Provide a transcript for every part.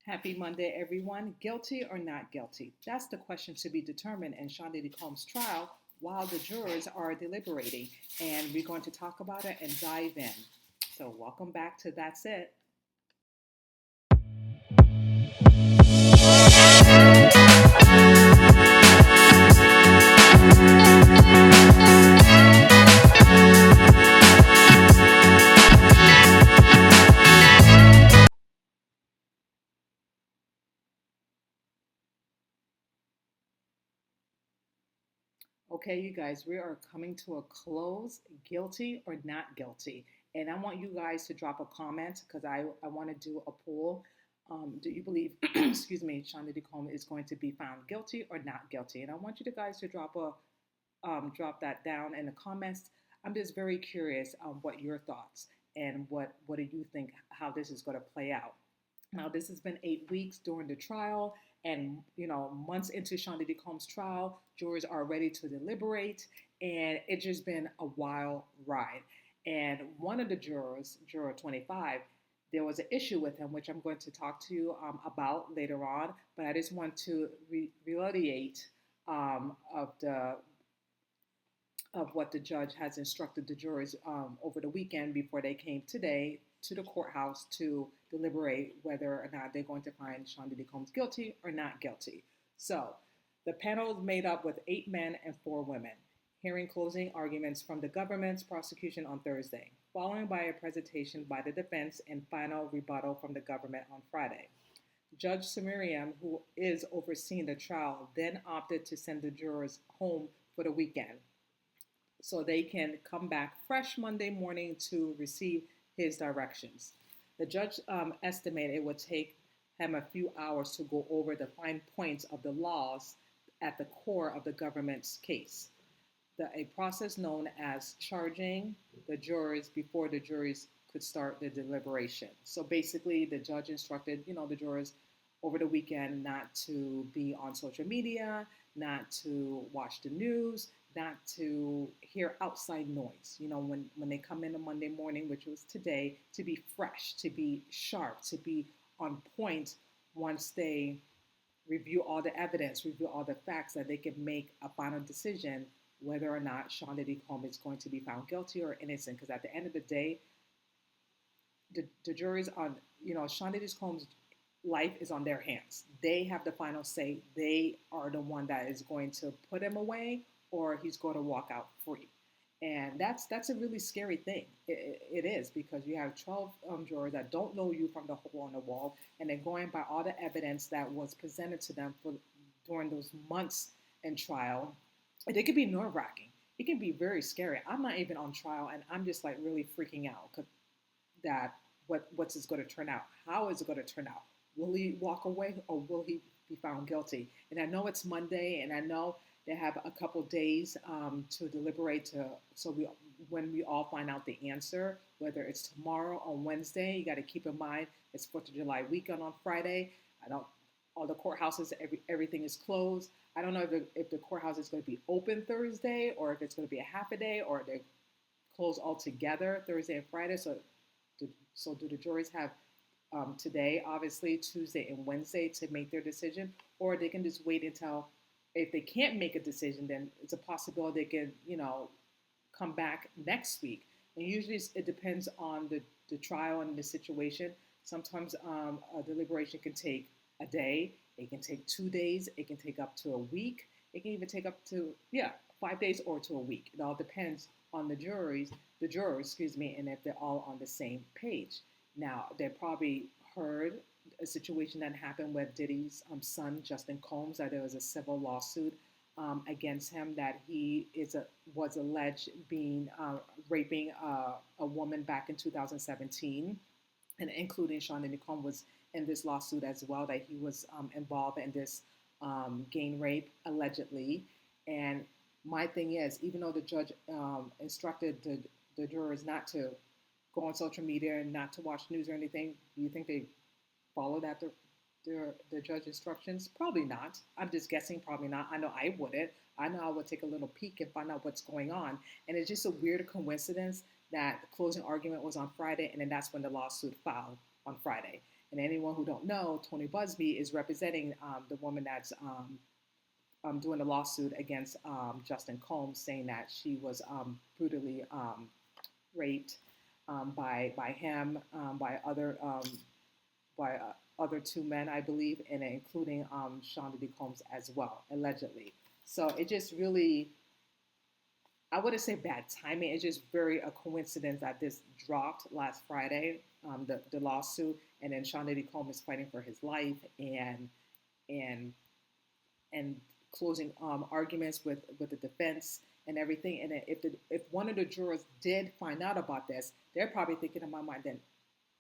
Happy Monday, everyone. Guilty or not guilty? That's the question to be determined in Sean Diddy Combs' trial while the jurors are deliberating. And we're going to talk about it and dive in. So, welcome back to That's It. Okay, you guys, we are coming to a close. Guilty or not guilty? And I want you guys to drop a comment because I want to do a poll. Do you believe, excuse me, Sean Diddy Combs is going to be found guilty or not guilty? And I want you to guys to drop that down in the comments. I'm just very curious what your thoughts and what do you think how this is going to play out. Now, this has been 8 weeks during the trial, and months into Sean Diddy Combs' trial, jurors are ready to deliberate, and it's just been a wild ride. And one of the jurors, Juror 25, there was an issue with him, which I'm going to talk to you about later on. But I just want to reiterate of the of what the judge has instructed the jurors over the weekend before they came today to the courthouse to deliberate whether or not they're going to find Sean Diddy Combs guilty or not guilty. So the panel is made up with 8 men and 4 women, hearing closing arguments from the government's prosecution on Thursday, following by a presentation by the defense and final rebuttal from the government on Friday. Judge Subramanian, who is overseeing the trial, then opted to send the jurors home for the weekend so they can come back fresh Monday morning to receive his directions. The judge estimated it would take him a few hours to go over the fine points of the laws at the core of the government's case, a process known as charging the jurors before the juries could start the deliberation. So basically, the judge instructed, the jurors over the weekend not to be on social media, not to watch the news, not to hear outside noise. When they come in on Monday morning, which was today, to be fresh, to be sharp, to be on point once they review all the evidence, review all the facts, that they can make a final decision whether or not Sean Diddy Combs is going to be found guilty or innocent. Because at the end of the day, the jury's on, Sean Diddy Combs' life is on their hands. They have the final say. They are the one that is going to put him away or he's going to walk out free. And that's a really scary thing. It is, because you have 12 jurors that don't know you from the hole on the wall, and they're going by all the evidence that was presented to them during those months in trial. And it could be nerve-wracking. It can be very scary. I'm not even on trial, and I'm just like really freaking out that what's this going to turn out? How is it going to turn out? Will he walk away or will he be found guilty? And I know it's Monday, and I know they have a couple days to deliberate. When we all find out the answer, whether it's tomorrow or Wednesday, you got to keep in mind it's 4th of July weekend on Friday. All the courthouses, everything is closed. I don't know if the courthouse is going to be open Thursday or if it's going to be a half a day or they're closed altogether Thursday and Friday. So do the juries have today, obviously Tuesday and Wednesday, to make their decision, or they can just wait until, if they can't make a decision, then it's a possibility they can, come back next week. And usually it depends on the trial and the situation. Sometimes a deliberation can take a day. It can take 2 days. It can take up to a week. It can even take up to, 5 days or to a week. It all depends on the jurors, and if they're all on the same page. Now, they probably heard a situation that happened with Diddy's son, Justin Combs, that there was a civil lawsuit against him, that he was alleged being raping a woman back in 2017, and including Sean Diddy Combs was in this lawsuit as well, that he was involved in this gang rape allegedly. And my thing is, even though the judge instructed the jurors not to go on social media and not to watch news or anything, do you think they follow the judge instructions? Probably not. I'm just guessing, probably not. I know I wouldn't. I know I would take a little peek and find out what's going on. And it's just a weird coincidence that the closing argument was on Friday, and then that's when the lawsuit filed on Friday. And anyone who don't know, Tony Busby is representing the woman that's doing a lawsuit against Justin Combs, saying that she was brutally raped by him, by other two men, I believe, and including Sean Diddy Combs as well, allegedly. So it just really, I wouldn't say bad timing. It's just very a coincidence that this dropped last Friday, the lawsuit, and then Sean Diddy Combs is fighting for his life and and closing arguments with the defense and everything. And if one of the jurors did find out about this, they're probably thinking in my mind, then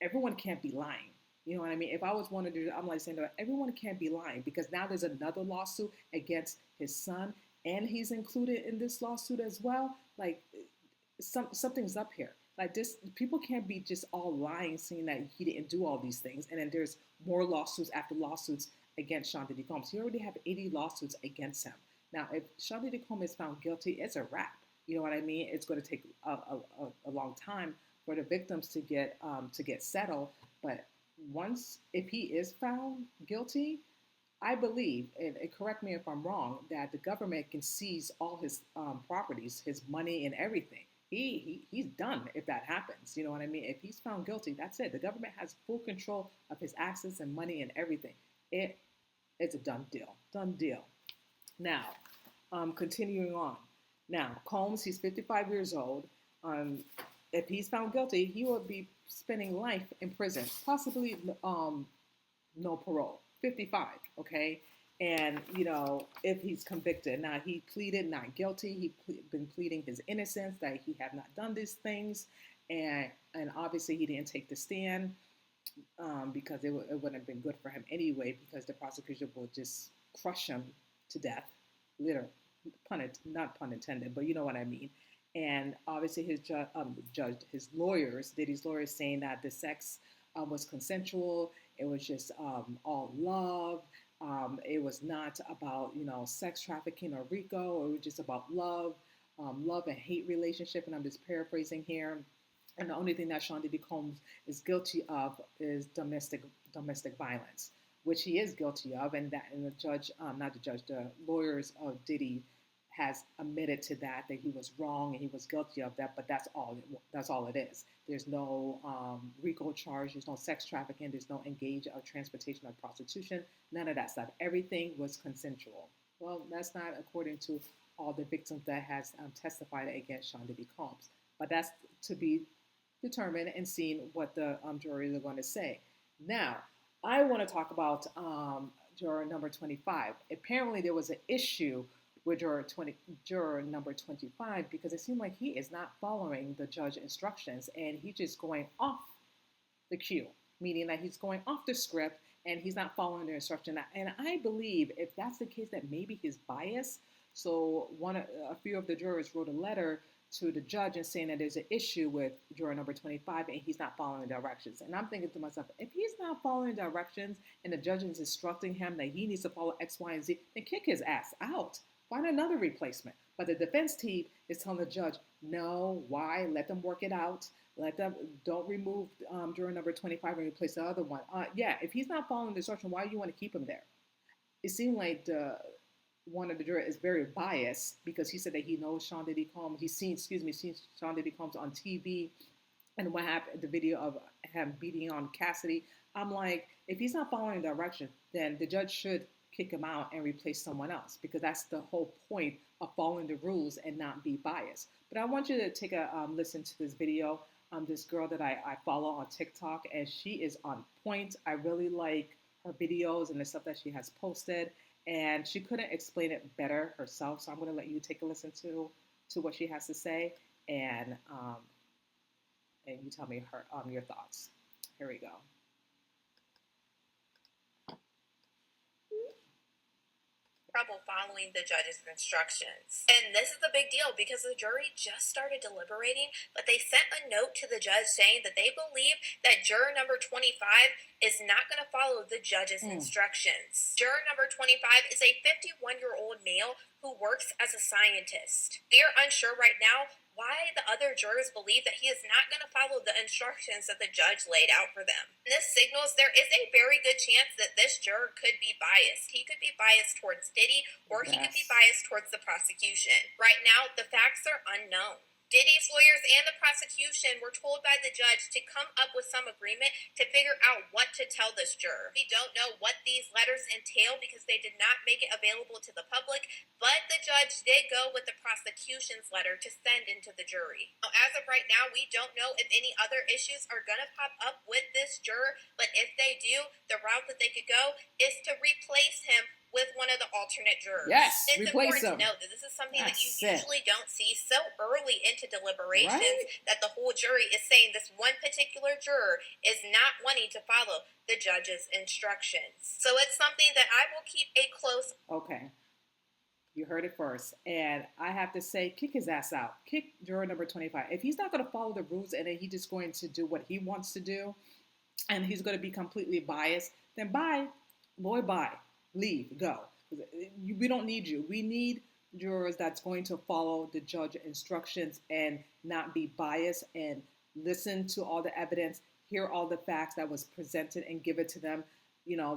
everyone can't be lying. You know what I mean? If I was one of the, I'm like saying that everyone can't be lying, because now there's another lawsuit against his son, and he's included in this lawsuit as well. Like something's up here. Like this, people can't be just all lying, saying that he didn't do all these things, and then there's more lawsuits after lawsuits against Sean Diddy Combs. He already have 80 lawsuits against him. Now, if Sean Diddy Combs is found guilty, it's a wrap. You know what I mean? It's going to take a long time for the victims to get settled. But once, if he is found guilty, I believe, and correct me if I'm wrong, that the government can seize all his properties, his money, and everything. He's done if that happens. You know what I mean? If he's found guilty, that's it. The government has full control of his assets and money and everything. It's a done deal. Done deal. Now, continuing on. Now, Combs, he's 55 years old. If he's found guilty, he will be spending life in prison, possibly no parole. 55, okay? And, you know, if he's convicted. Now, he pleaded not guilty. Been pleading his innocence, that he have not done these things. And obviously he didn't take the stand because it wouldn't have been good for him anyway, because the prosecution will just crush him to death. Literally, not pun intended, but you know what I mean. And obviously his his lawyers, Diddy's lawyers, saying that the sex was consensual. It was just all love. It was not about, you know, sex trafficking or RICO. It was just about love, love and hate relationship. And I'm just paraphrasing here. And the only thing that Sean Diddy Combs is guilty of is domestic violence, which he is guilty of, and the lawyers of Diddy has admitted to that he was wrong and he was guilty of that. But that's all it is. There's no RICO charge. There's no sex trafficking. There's no engage of transportation or prostitution. None of that stuff. Everything was consensual. Well, that's not according to all the victims that has testified against Sean Diddy Combs. But that's to be determined and seen what the juries are going to say. Now, I want to talk about juror number 25. Apparently, there was an issue with juror number 25, because it seemed like he is not following the judge instructions, and he's just going off the cue, meaning that he's going off the script and he's not following the instruction. And I believe if that's the case, that maybe he's biased. So a few of the jurors wrote a letter to the judge and saying that there's an issue with juror number 25 and he's not following the directions. And I'm thinking to myself, if he's not following directions and the judge is instructing him that he needs to follow X, Y, and Z, then kick his ass out. Find another replacement. But the defense team is telling the judge, no, why? Let them work it out. Don't remove juror number 25 and replace the other one. Yeah, if he's not following the instruction, why do you want to keep him there? It seemed like one of the jurors is very biased, because he said that he knows Sean Diddy Combs. He's seen Sean Diddy Combs on TV, and what happened, the video of him beating on Cassidy. I'm like, if he's not following direction, then the judge should kick him out and replace someone else, because that's the whole point of following the rules and not be biased. But I want you to take a listen to this video. This girl that I follow on TikTok, and she is on point. I really like her videos and the stuff that she has posted, and she couldn't explain it better herself. So I'm going to let you take a listen to what she has to say, and you tell me your thoughts. Here we go. Trouble following the judge's instructions. And this is a big deal because the jury just started deliberating, but they sent a note to the judge saying that they believe that juror number 25 is not going to follow the judge's instructions. Juror number 25 is a 51-year-old male who works as a scientist. We are unsure right now why the other jurors believe that he is not going to follow the instructions that the judge laid out for them. And this signals there is a very good chance that this juror could be biased. He could be biased towards Diddy, or he could be biased towards the prosecution. Right now, the facts are unknown. Diddy's lawyers and the prosecution were told by the judge to come up with some agreement to figure out what to tell this juror. We don't know what these letters entail because they did not make it available to the public, but the judge did go with the prosecution's letter to send into the jury. Now, as of right now, we don't know if any other issues are going to pop up with this juror, but if they do, the route that they could go is to replace him with one of the alternate jurors. Yes, it's replace important him. to note that this is something that you usually don't see so early into deliberations, that the whole jury is saying this one particular juror is not wanting to follow the judge's instructions. So it's something that I will keep a close. Okay. You heard it first. And I have to say, kick his ass out. Kick juror number 25. If he's not going to follow the rules and then he's just going to do what he wants to do and he's going to be completely biased, then bye. Boy, bye. Leave. Go. We don't need you. We need jurors that's going to follow the judge instructions and not be biased and listen to all the evidence, hear all the facts that was presented and give it to them,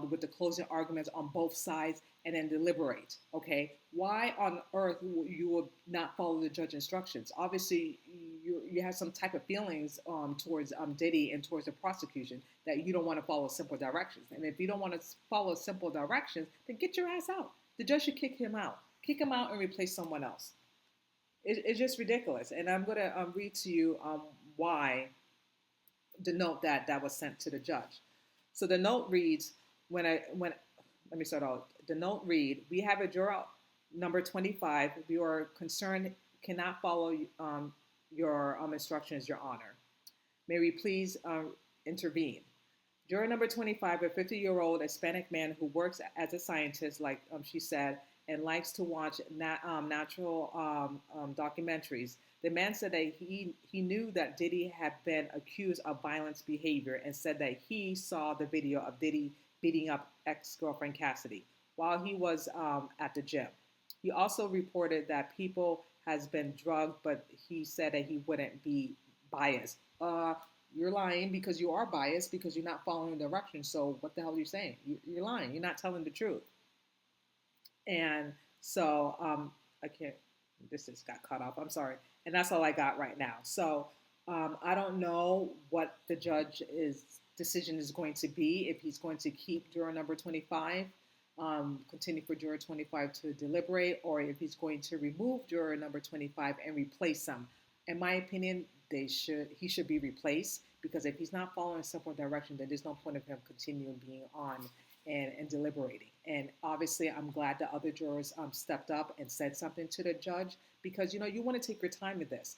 with the closing arguments on both sides, and then deliberate. Okay, why on earth you would not follow the judge instructions? Obviously, you have some type of feelings towards Diddy and towards the prosecution that you don't want to follow simple directions. And if you don't want to follow simple directions, then get your ass out. The judge should kick him out. Kick him out and replace someone else. It's just ridiculous. And I'm going to read to you why the note that was sent to the judge. So the note reads, let me start out. The note read, we have a juror number 25. You are concerned cannot follow your instructions, Your Honor. May we please intervene? Juror number 25, a 50-year-old Hispanic man who works as a scientist, like she said, and likes to watch natural documentaries. The man said that he knew that Diddy had been accused of violent behavior and said that he saw the video of Diddy beating up ex-girlfriend Cassidy while he was at the gym. He also reported that people has been drugged, but he said that he wouldn't be biased. You're lying because you are biased because you're not following directions. So what the hell are you saying? You're lying. You're not telling the truth. And so I can't. This just got cut off. I'm sorry. And that's all I got right now. So I don't know what the judge's decision is going to be, if he's going to keep juror number 25, continue for juror 25 to deliberate, or if he's going to remove juror number 25 and replace him. In my opinion, he should be replaced, because if he's not following simple direction, then there's no point of him continuing being on and deliberating. And obviously, I'm glad the other jurors stepped up and said something to the judge, because, you want to take your time with this.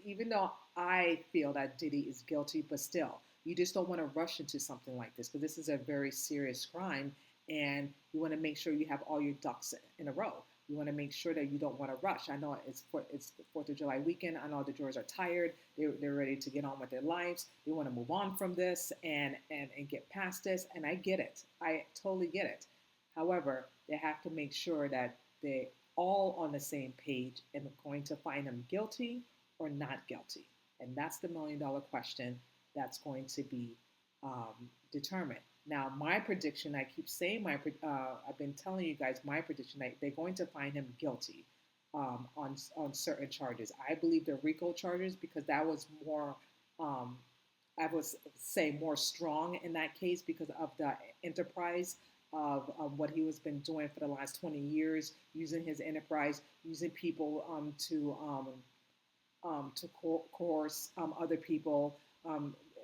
Even though I feel that Diddy is guilty, but still, you just don't want to rush into something like this, because this is a very serious crime, and you want to make sure you have all your ducks in a row. You want to make sure that you don't want to rush. I know it's the 4th of July weekend. I know the jurors are tired. They're ready to get on with their lives. They want to move on from this and get past this. And I get it. I totally get it. However, they have to make sure that they're all on the same page and going to find them guilty or not guilty. And that's the $1 million question that's going to be determined. Now, my prediction, I keep saying I've been telling you guys my prediction, they're going to find him guilty on certain charges. I believe the RICO charges, because that was more, I would say, more strong in that case because of the enterprise of what he has been doing for the last 20 years, using his enterprise, using people to coerce other people,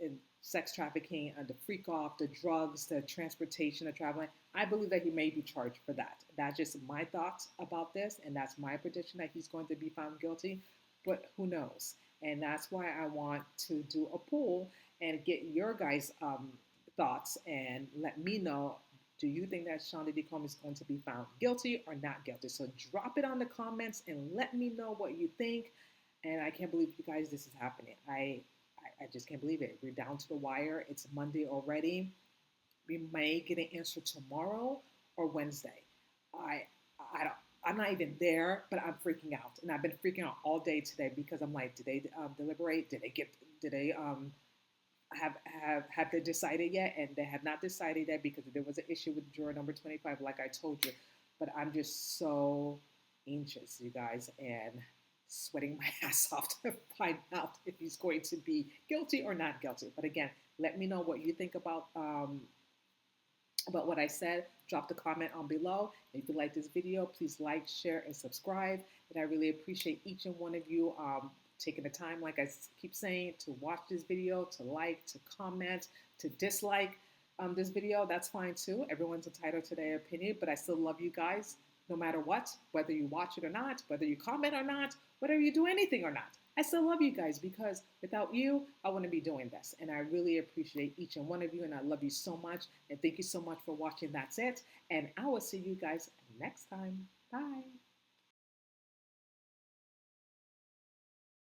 in sex trafficking, the freak off, the drugs, the transportation, the traveling. I believe that he may be charged for that. That's just my thoughts about this, and that's my prediction that he's going to be found guilty, but who knows? And that's why I want to do a poll and get your guys' thoughts and let me know, do you think that Sean Diddy Combs is going to be found guilty or not guilty? So drop it on the comments and let me know what you think. And I can't believe, you guys, this is happening. I just can't believe it. We're down to the wire. It's Monday already. We may get an answer tomorrow or Wednesday. I'm not even there, but I'm freaking out, and I've been freaking out all day today because I'm like, did they deliberate? Did they have they decided yet? And they have not decided yet because there was an issue with juror number 25, like I told you. But I'm just so anxious, you guys, and sweating my ass off to find out if he's going to be guilty or not guilty. But again, let me know what you think about what I said. Drop the comment on below. If you like this video, please like, share, and subscribe. And I really appreciate each and one of you taking the time, like I keep saying, to watch this video, to like, to comment, to dislike this video. That's fine too. Everyone's entitled to their opinion, but I still love you guys no matter what, whether you watch it or not, whether you comment or not, whether you do anything or not. I still love you guys because without you, I wouldn't be doing this. And I really appreciate each and one of you, and I love you so much. And thank you so much for watching. That's it. And I will see you guys next time. Bye.